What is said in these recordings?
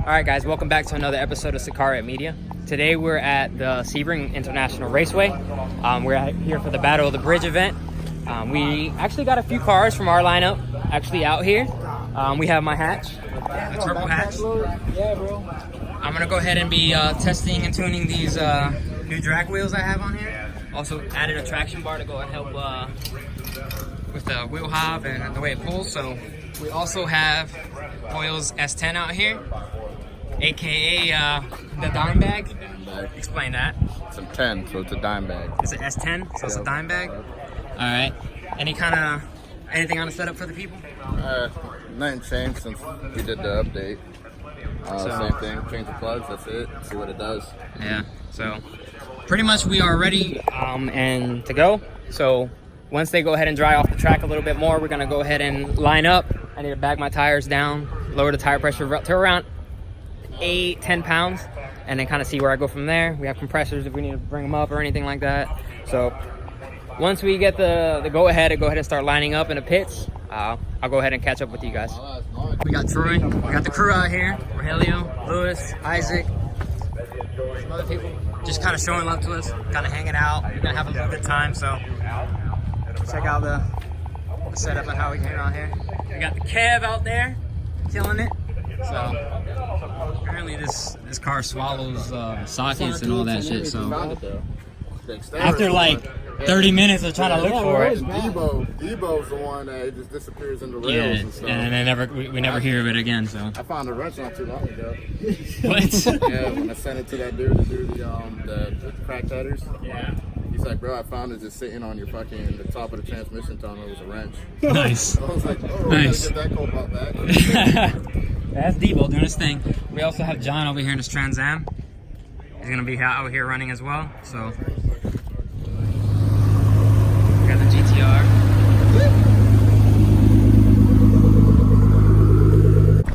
Alright guys, welcome back to another episode of Sicario Media. Today we're at the Sebring International Raceway. We're here for the Battle of the Bridge event. We actually got a few cars from our lineup actually out here. We have my hatch, the turbo hatch. Yeah, bro. I'm gonna go ahead and be testing and tuning these new drag wheels I have on here. Also added a traction bar to go and help with the wheel hob and the way it pulls. So we also have Hoyle's S10 out here, aka the dime bag. Explain that. It's a 10, so it's a dime bag. It's an S10, so it's a dime bag. All right. Anything on the setup for the people? Nothing changed since we did the update. Same thing, change the plugs, that's it. See what it does. Yeah, so pretty much we are ready and to go. So once they go ahead and dry off the track a little bit more, we're gonna go ahead and line up. I need to bag my tires down, lower the tire pressure to around 8-10 pounds, and then kind of see where I go from there. We have compressors if we need to bring them up or anything like that. So once we get the go ahead and start lining up in the pits, I'll go ahead and catch up with you guys. We got Troy, we got the crew out here, Rogelio, Lewis, Isaac, some other people just kind of showing love to us, kind of hanging out. We're gonna have a little good time, so check out the setup and how we came out here. We got the Kev out there, killing it. So apparently this car swallows sockets and all that shit. So after like 30 minutes of trying to look for it, Debo's the one that just disappears in the rails and stuff. And then we never hear of it again. So I found a wrench not too long ago. What? Yeah, when I sent it to that dude to do the crack headers. Yeah. He's like, bro, I found it just sitting on your the top of the transmission tunnel. It was a wrench. Nice. So I was like, oh, Nice. I gotta get that cobalt back. That's Debo doing his thing. We also have John over here in his Trans Am. He's gonna be out here running as well. So we got the GTR.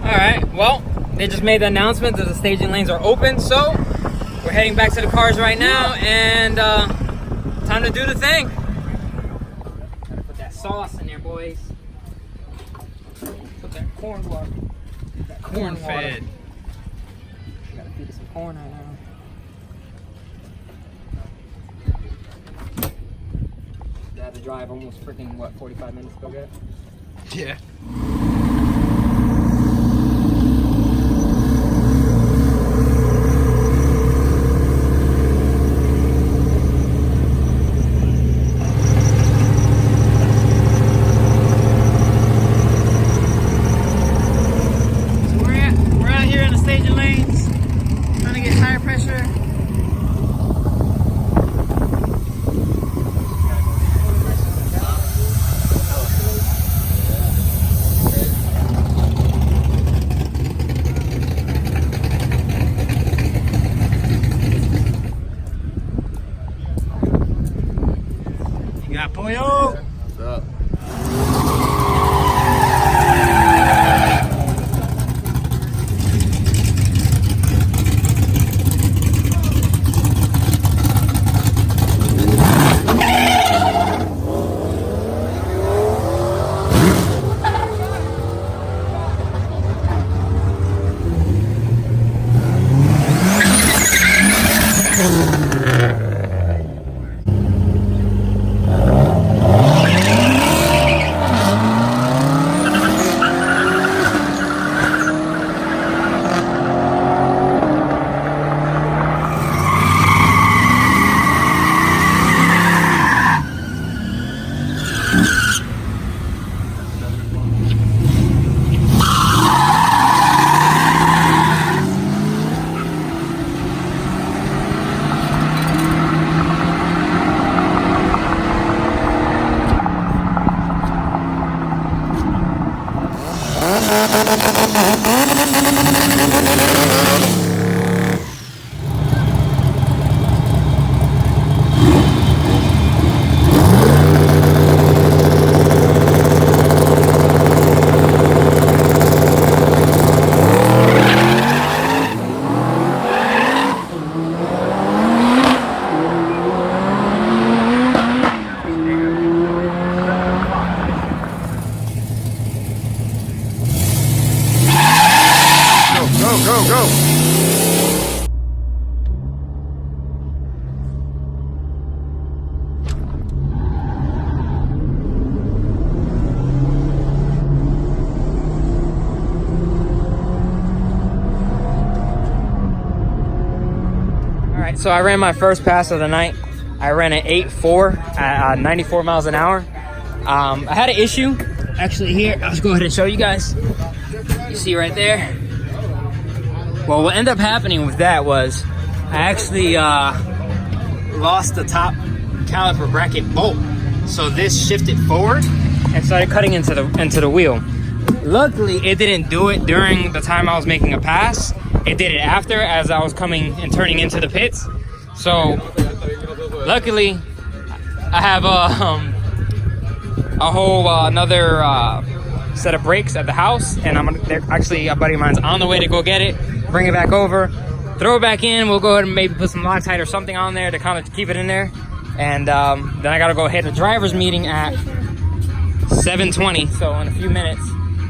All right. Well, they just made the announcement that the staging lanes are open. So we're heading back to the cars right now, and time to do the thing. Gotta put that sauce in there, boys. Put that corn water. That corn fed. Gotta feed it some corn right now. You had to drive almost freaking, what, 45 minutes to go get? Yeah. What's up? Go. So I ran my first pass of the night. I ran an 8.4 at 94 miles an hour. I had an issue actually here. I'll just go ahead and show you guys. You see right there. Well, what ended up happening with that was I actually lost the top caliper bracket bolt. So this shifted forward and started cutting into the wheel. Luckily, it didn't do it during the time I was making a pass. It did it after, as I was coming and turning into the pits. So luckily, I have a whole another set of brakes at the house, and actually a buddy of mine's on the way to go get it, bring it back over, throw it back in. We'll go ahead and maybe put some Loctite or something on there to kind of keep it in there. And then I gotta go ahead to the driver's meeting at 7:20. So in a few minutes,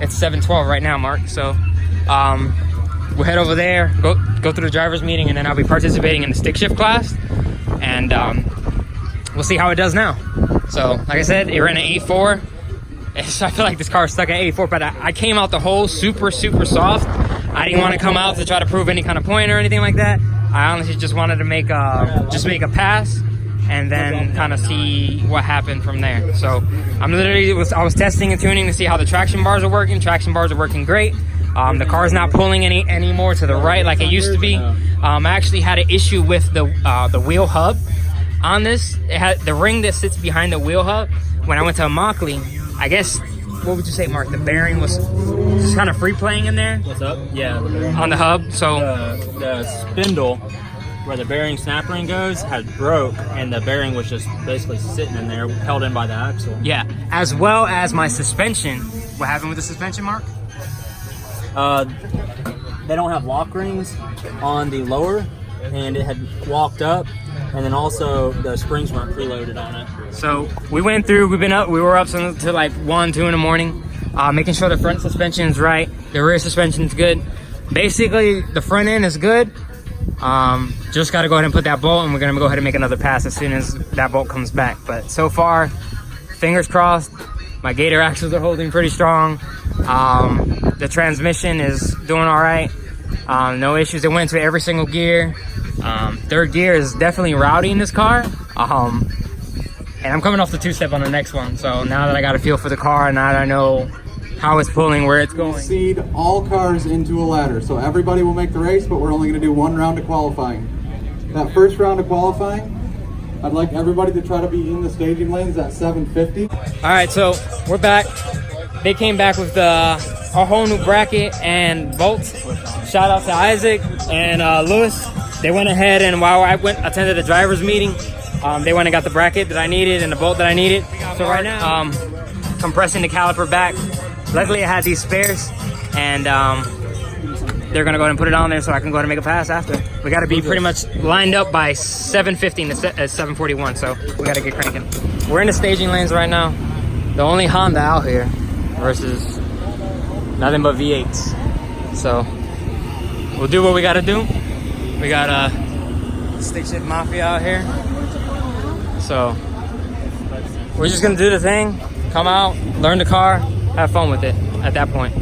it's 7:12 right now, Mark. So we'll head over there, go through the driver's meeting, and then I'll be participating in the stick shift class, and we'll see how it does now. So like I said, it ran an 8.4. So I feel like this car is stuck at 8.4, but I came out the hole super soft. I didn't want to come out to try to prove any kind of point or anything like that. I honestly just wanted to make a pass and then kind of see what happened from there. So I was testing and tuning to see how the traction bars are working. Traction bars are working great. The car's not pulling any more to the right like it used to be. I actually had an issue with the wheel hub on this. It had the ring that sits behind the wheel hub. When I went to Immokalee, I guess, what would you say, Mark? The bearing was just kind of free playing in there. What's up? Yeah, the bearing. On the hub. So the spindle where the bearing snap ring goes had broke, and the bearing was just basically sitting in there, held in by the axle. Yeah, as well as my suspension. What happened with the suspension, Mark? They don't have lock rings on the lower, and it had walked up, and then also the springs weren't preloaded on it. So we went through, we were up to like 1, 2 in the morning, making sure the front suspension is right, the rear suspension is good. Basically, the front end is good. Just got to go ahead and put that bolt, and we're going to go ahead and make another pass as soon as that bolt comes back. But so far, fingers crossed, my gator axles are holding pretty strong. The transmission is doing all right. No issues. It went to every single gear. Third gear is definitely rowdy in this car. And I'm coming off the 2-step on the next one. So now that I got a feel for the car, and now that I know how it's pulling, where it's going. Seed all cars into a ladder. So everybody will make the race, but we're only going to do 1 round of qualifying. That first round of qualifying, I'd like everybody to try to be in the staging lanes at 750. All right, so we're back. They came back with a whole new bracket and bolts. Shout out to Isaac and Lewis. They went ahead, and while I attended the driver's meeting, they went and got the bracket that I needed and the bolt that I needed. So right now, compressing the caliper back. Luckily, I had these spares, and they're gonna go ahead and put it on there so I can go ahead and make a pass after. We gotta be pretty much lined up by 7:15 to 7:41, so we gotta get cranking. We're in the staging lanes right now. The only Honda out here versus nothing but V8s. So we'll do what we gotta do. We got Stick Shift Mafia out here. So we're just gonna do the thing, come out, learn the car, have fun with it at that point.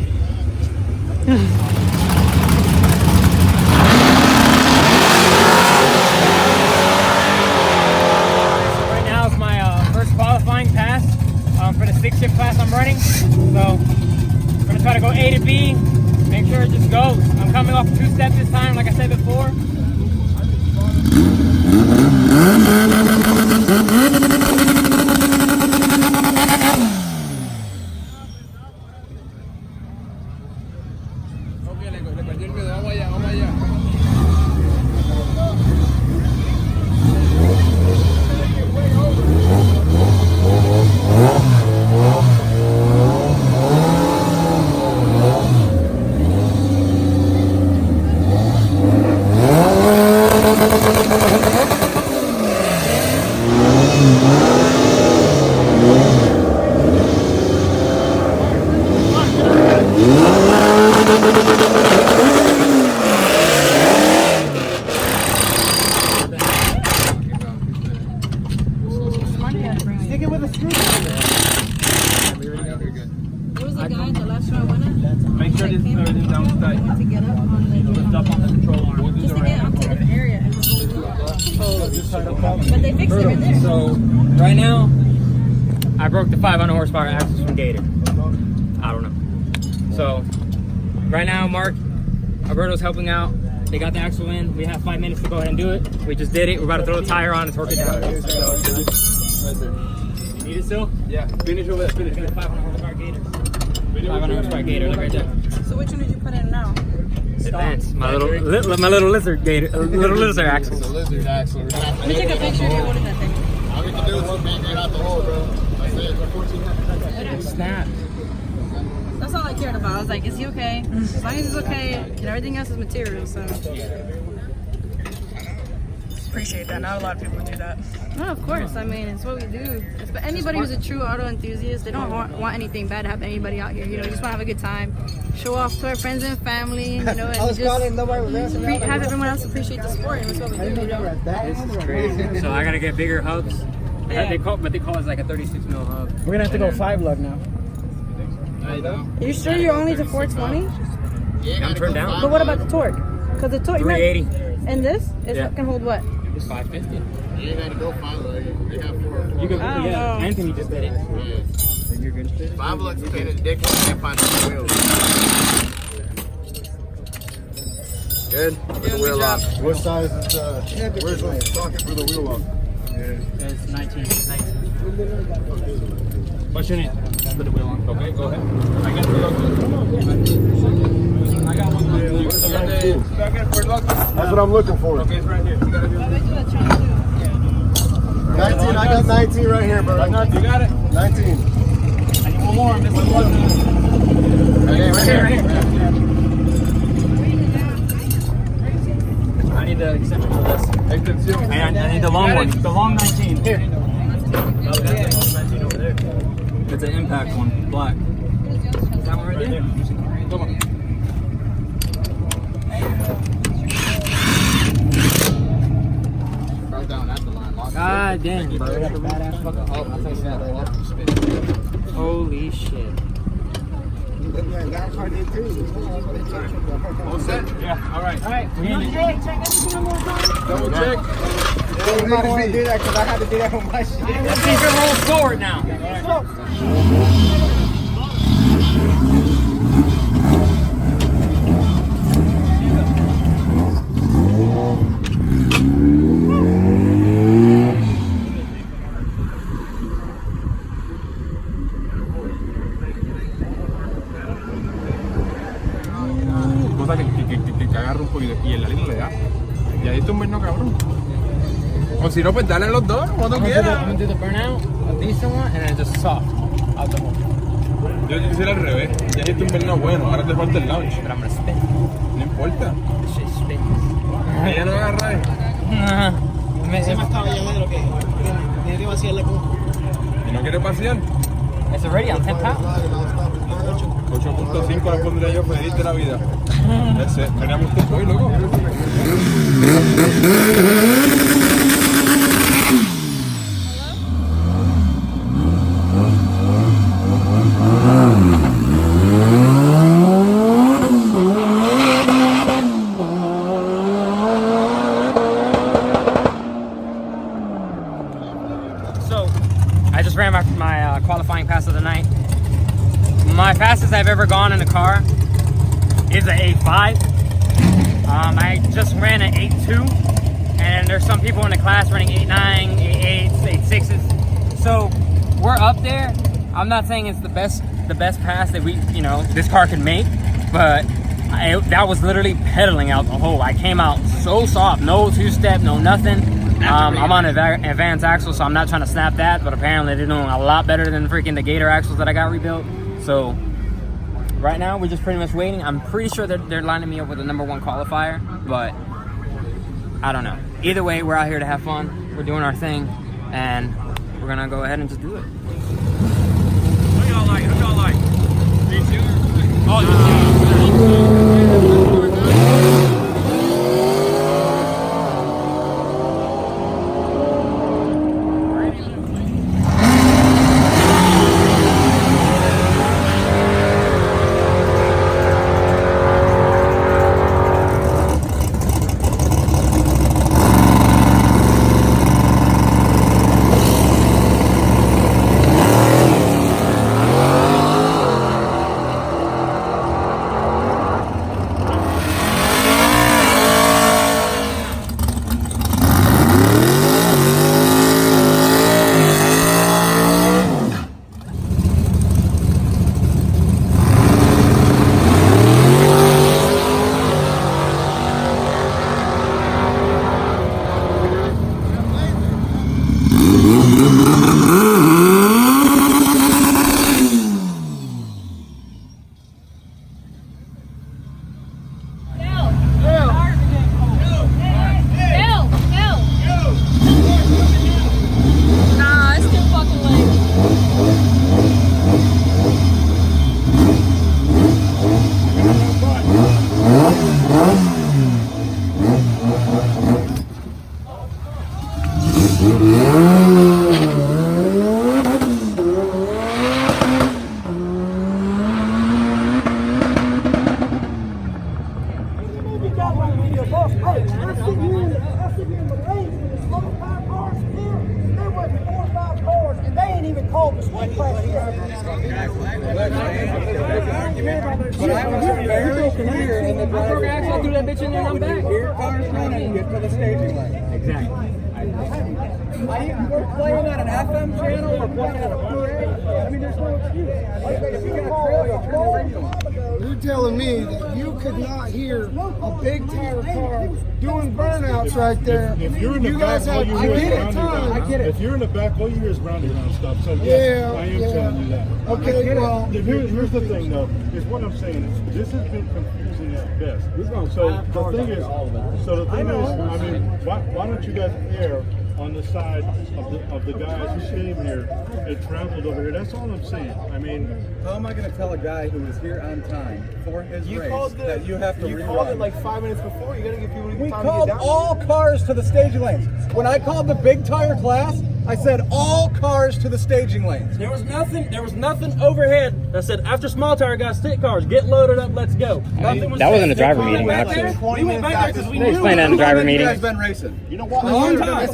Right now is my first qualifying pass for the stick shift class I'm running. So I'm gonna try to go A to B, make sure it just goes. I'm coming off 2-step this time, like I said before. To get up on the Lift up on the control arm. just to get up to a different area. But they fixed it right there. So right now, I broke the 500 horsepower axles from Gator. I don't know. So right now, Mark, Alberto's helping out. They got the axle in. We have 5 minutes to go ahead and do it. We just did it. We're about to throw the tire on and torque it down. You need it still? Yeah, finish over there, finish. 500 horsepower Gator. 500 horsepower Gator, look right there. So which one did you put in now? Advance. My little lizard Gator, little lizard axle. It's a lizard axle. Let me take a picture here. What is that thing? All we can do is just make it out the hole, bro. That's it. Snap. That's all I cared about. I was like, is he okay? As long as he's okay, and everything else is material, so. Appreciate that. Not a lot of people do that. No, of course. I mean, it's what we do. But anybody who's a true auto enthusiast, they don't want anything bad to happen to anybody out here. You know, just want to have a good time, show off to our friends and family. You know, and just have everyone else appreciate the sport. And that's what we do. You know. This is crazy. So I gotta get bigger hubs. Yeah. They call us like a 36 mil hub. We're gonna have to go 5 lug now. Are you sure you're only to 420? I'm turned down. But what about the torque? Because the torque. 380. And this can hold what? It's 550. You ain't got to go 5 lug. They have 4. You can, I don't know. Anthony just did it. Yeah. You're good. 5 lugs is painted dick. You can't find the wheels. Good. Put the wheel on. What size is the, where's the socket for the wheel on? It's 19. What's your name? Put the wheel on. Okay, go ahead. I got That's what I'm looking for. Okay, it's right here. 19, I got 19 right here, bro. You got it? 19. I need one more. This one. Right here. I need the extension for this. I need the long one. The long 19. Here. Okay. 19 over there. It's an impact one. Black. Is that one right there? Come on. Right down at the line. Lock it. God damn, bro. That's a badass fucking holy shit. All set? Yeah. All right. Double check. I'm not going to do that because I had to do that with my shit. Let's see if it rolls forward now. Cosa que agarra un poquito y en la línea le da. Y ahí está un bueno cabrón. O si no, pues dale los dos, cuando I'm quieras. gonna do the burnout, a decent one, and then just soft out the hole. Yo te hiciera al revés. Ya hiciste un verno bueno, ahora te falta el launch. But I'm gonna spin. No importa. This shit spins. Ella no agarra. ¿Y no quiere pasear? It's already on 10 pounds. 8.5 le pondría yo feliz de la vida. Ese, teníamos tiempo hoy, loco. So, I just ran my qualifying pass of the night. My fastest I've ever gone in a car is an 8.5. I just ran an 8.2, and there's some people in the class running 8.9, 8.8s, 8.6s. So we're up there. I'm not saying it's the best pass that this car can make, but that was literally pedaling out the hole. I came out so soft, no two-step, no nothing. I'm on advanced axle, so I'm not trying to snap that, but apparently they're doing a lot better than freaking the Gator axles that I got rebuilt. So right now we're just pretty much waiting. I'm pretty sure they're lining me up with the #1 qualifier, but I don't know. Either way, we're out here to have fun. We're doing our thing, and we're gonna go ahead and just do it. Who y'all like? These two? boss, hey, I sit here in the lanes with the slow 5 cars here. There were 4 or 5 cars, and they ain't even called the speed class here. Here in the driver's I threw that bitch in there and I'm back. Here cars running, get to the staging lane. Exactly. We're playing on an FM channel or playing on a parade. I mean, there's no excuse. If you got a trailer, turn the radio on. You're telling me that you could not hear a big tire car doing burnouts right there. If you're in the You back, guys all have, you I hear is get it, round and time. round. I get it. If you're in the back, all you hear is round and round stuff. So yes, I am telling you that. Okay, well, Here's the thing, though. Is what I'm saying is this has been confusing at best. So the thing is, I mean, why don't you guys err on the side of the guys who came here and traveled over here? That's all I'm saying. I mean, How am I going to tell a guy who was here on time for his race that you have to rerun? called it like 5 minutes before. You gotta give people We time to called get down. all cars to the staging lanes. When I called the big tire class, I said all cars to the staging lanes. There was nothing overhead that said after small tire guys, stick cars, get loaded up, let's go. Nothing was That wasn't said. a driver They meeting, went back actually. there. We went back there because we They knew. explained that in the driver You meeting. guys been racing. you know what? A long time.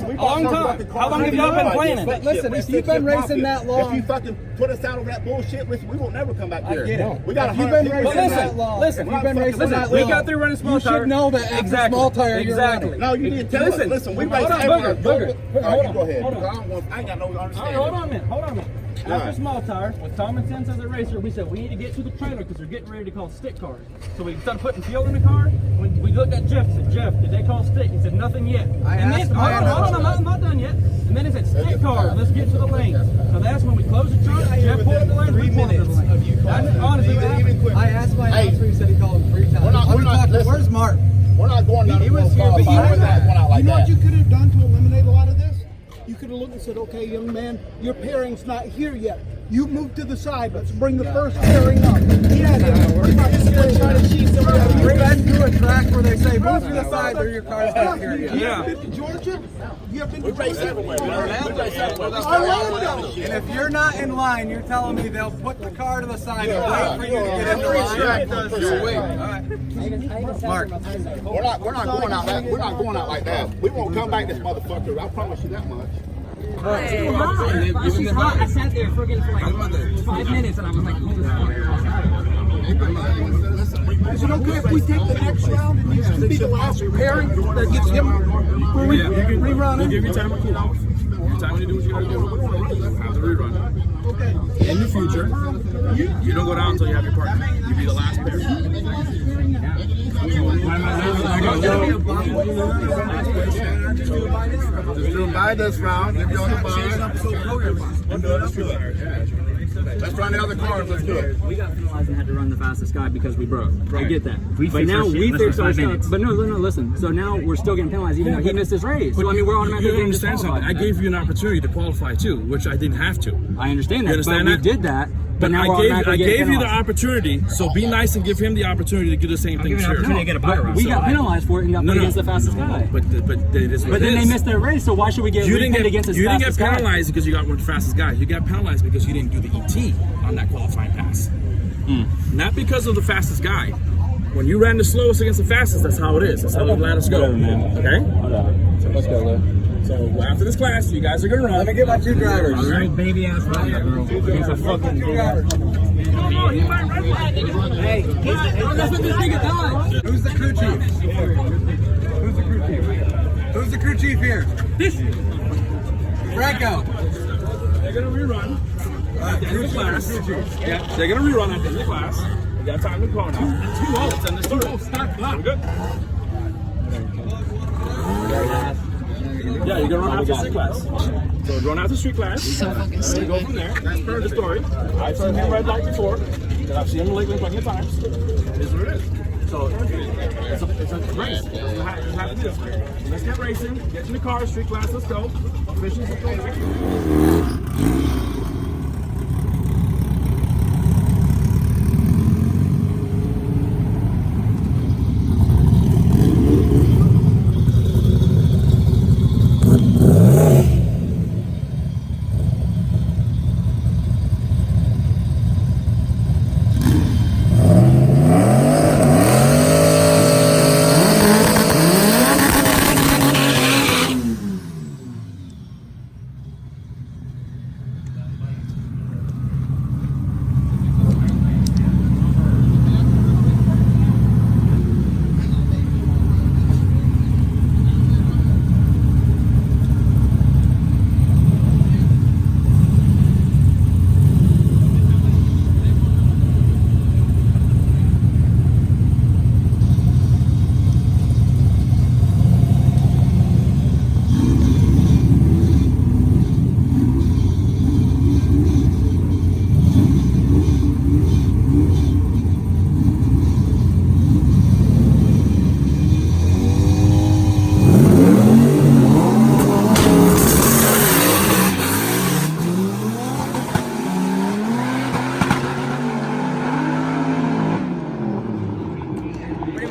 How long have y'all been planning? But listen, if you've been racing that If you long, fucking put us out over that bullshit, listen, we won't never come back here. I get it. We got If you've been people. racing that long, listen, if you've been racing that we long, got through running small you tire. should know that after small tire you're running. No, you didn't tell us. Listen, we race Hold on, everywhere. Booger. Oh, you go ahead. Hold on. I ain't got no All right, understanding. hold on a minute. After Right. small tire, with common sense as a racer, we said we need to get to the trailer because they're getting ready to call stick cars. So we started putting fuel in the car. When we looked at Jeff, said, Jeff, did they call stick? He said, nothing yet. And then, hold on, I'm not done yet. And then it said, stick cars, let's get to the lane. So that's when we closed the trunk, Jeff pulled up the lane, we pulled up the lane. That's honestly what happened. I asked my announcer, he said he called him 3 times. we're not- listen. Where's Mark? We're not going down He was here, but you know going out like You know that. what you could have done to eliminate a lot of this? You could have looked and said, okay, young man, your pairing's not here yet. You move to the side. Let's bring the first pairing up. Yeah, we're not just going to try to cheat somebody. We've been to a track where they say, move to the side or your car's not here yet. Yeah. You've been to Georgia? You have been to Race Georgia? everywhere. We race everywhere. Orlando. And if you're not in line, you're telling me they'll put the car to the side and wait for you to get in the line? Mark, We're not going out that. We're not going out like that. We won't come back this motherfucker. I promise you that much. I sat there for like 5 minutes and I was like, Is it okay if we take the next round and these could be the last pairing that gets him? Rerun we'll it? give you time to cool off. Your time to do what you gotta do. Have the rerun. Okay. In the future, you don't go down until you have your partner. You be the last pair. Just do buy this round. Give you all the buy. Let's run the other cars. Let's do it. We got penalized and had to run the fastest guy because we broke. I get that. But now we fixed our stuff. But no, listen. So now we're still getting penalized even though he missed his race. So I mean, we're automatically You don't getting understand something. I gave you an opportunity to qualify too, which I didn't have to. I understand that. You understand but that? we did that. But now we're I automatically getting gave you the penalized. opportunity, so be nice and give him the opportunity to do the same thing. We got penalized for it and got put against the fastest guy. But it is what But it then they is. missed their race, so why should we get You didn't repinned get against his you didn't get fastest guy? penalized because you got one of the fastest guys. You got penalized because you didn't do the ET on that qualifying pass. Not because of the fastest guy. When you ran the slowest against the fastest, that's how it is. That's how they let us go. Okay? Let's go, Lou. So after this class, you guys are gonna run. let me get my 2 drivers. All right. Baby ass girl. Against a fucking Hey, that's what this nigga does. Who's the crew chief? Who's the crew chief? Who's the crew chief here? Franco. They're gonna rerun at the end of the class. Yeah, they're gonna rerun at the end of the class. We got time to call now. 2-0. It's in the story. Start clock. We're good. Yeah, you're gonna run after street class. So run after street class. So fucking stupid. Go from there. That's per the story. I've seen him red light before. I've seen him lately plenty of times. It is what it is. So it's a race. You have to do this. Let's get racing. Get in the car. Street class. Let's go. Officials. Let's go.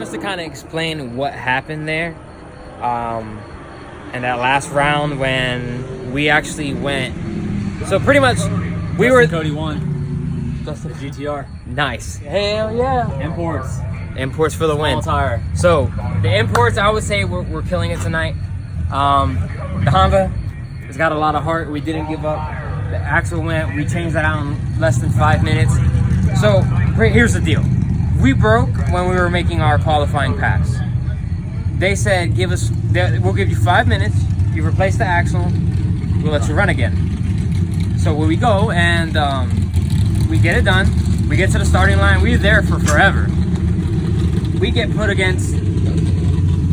much to kind of explain what happened there. And that last round when we actually went. So pretty much we were. Cody won. The GTR. Nice. Hell yeah. Imports. Imports for the win. Small tire. So the imports, I would say we're killing it tonight. The Honda has got a lot of heart. We didn't give up. The axle went. We changed that out in less than 5 minutes. So here's the deal. We broke when we were making our qualifying pass. They said, we'll give you 5 minutes. You replace the axle. We'll let you run again. So when we go and we get it done, we get to the starting line. We were there for forever. We get put against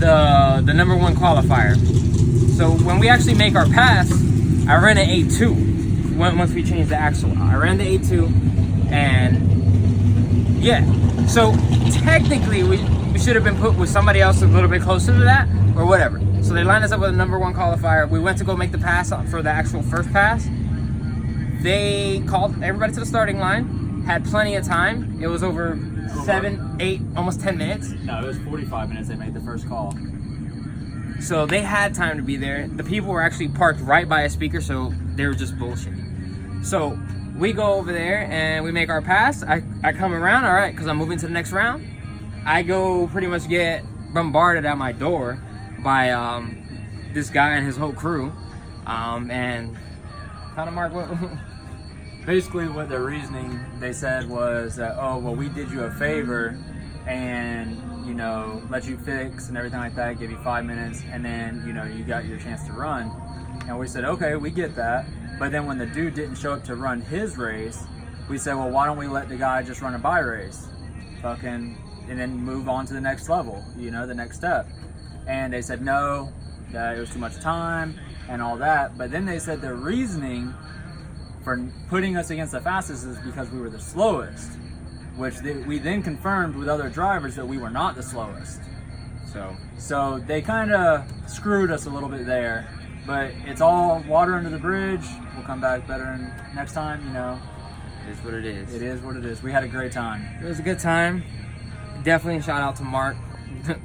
the number 1 qualifier. So when we actually make our pass, I ran an 8.2 once we changed the axle. I ran the 8.2 and yeah. So technically we should have been put with somebody else a little bit closer to that or whatever. So they lined us up with a number 1 qualifier. We went to go make the pass for the actual first pass. They called everybody to the starting line, had plenty of time. It was over 7, 8, almost 10 minutes. No, it was 45 minutes they made the first call. So they had time to be there. The people were actually parked right by a speaker, so they were just bullshitting. So we go over there and we make our pass. I come around, all right, because I'm moving to the next round. I go pretty much get bombarded at my door by this guy and his whole crew. And kind of Mark, what? Basically what their reasoning they said was that, oh, well, we did you a favor and, you know, let you fix and everything like that, give you 5 minutes, and then, you know, you got your chance to run. And we said, okay, we get that. But then when the dude didn't show up to run his race, we said, well, why don't we let the guy just run a bye race? And then move on to the next level, you know, the next step. And they said no, that it was too much time and all that. But then they said their reasoning for putting us against the fastest is because we were the slowest, which we then confirmed with other drivers that we were not the slowest. So they kind of screwed us a little bit there, but it's all water under the bridge. We'll come back better next time, you know. It is what it is. It is what it is. We had a great time. It was a good time. Definitely shout out to Mark,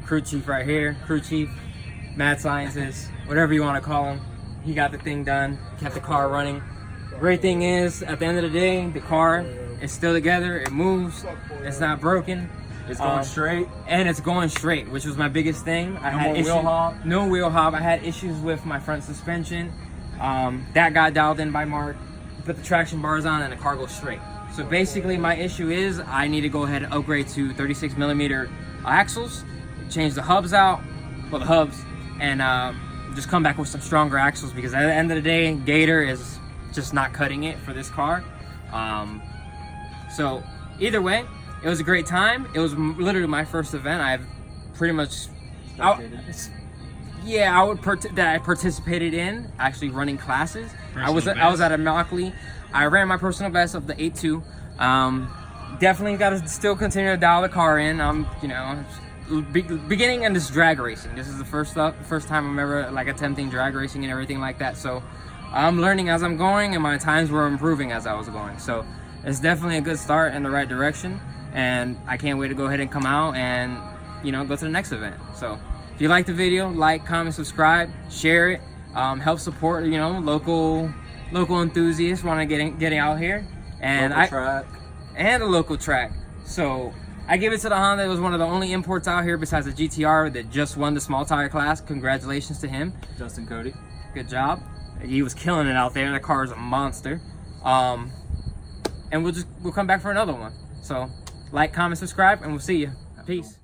crew chief right here, crew chief, mad scientist, whatever you want to call him. He got the thing done, kept the car running. Great thing is, at the end of the day, the car is still together, it moves, it's not broken. It's going straight. And it's going straight, which was my biggest thing. I had wheel hop. No wheel hop. I had issues with my front suspension. That got dialed in by Mark. Put the traction bars on and the car goes straight. So basically my issue is I need to go ahead and upgrade to 36mm axles, change the hubs out, well the hubs, and just come back with some stronger axles because at the end of the day, Gator is just not cutting it for this car. So either way, it was a great time. It was literally my first event. I've pretty much, I participated in actually running classes. I was at a Mockley. I ran my personal best of the 8.2. Definitely got to still continue to dial the car in. You know, beginning in this drag racing. This is the first time I'm ever like attempting drag racing and everything like that. So I'm learning as I'm going, and my times were improving as I was going. So it's definitely a good start in the right direction, and I can't wait to go ahead and come out and, you know, go to the next event. So if you like the video, like, comment, subscribe, share it, help support, you know, local enthusiasts want to get out here, and a local track. So I give it to the Honda. It was one of the only imports out here besides the GTR that just won the small tire class. Congratulations to him, Justin Cody. Good job. He was killing it out there. The car is a monster. And we'll come back for another one. So like, comment, subscribe, and we'll see you. Peace.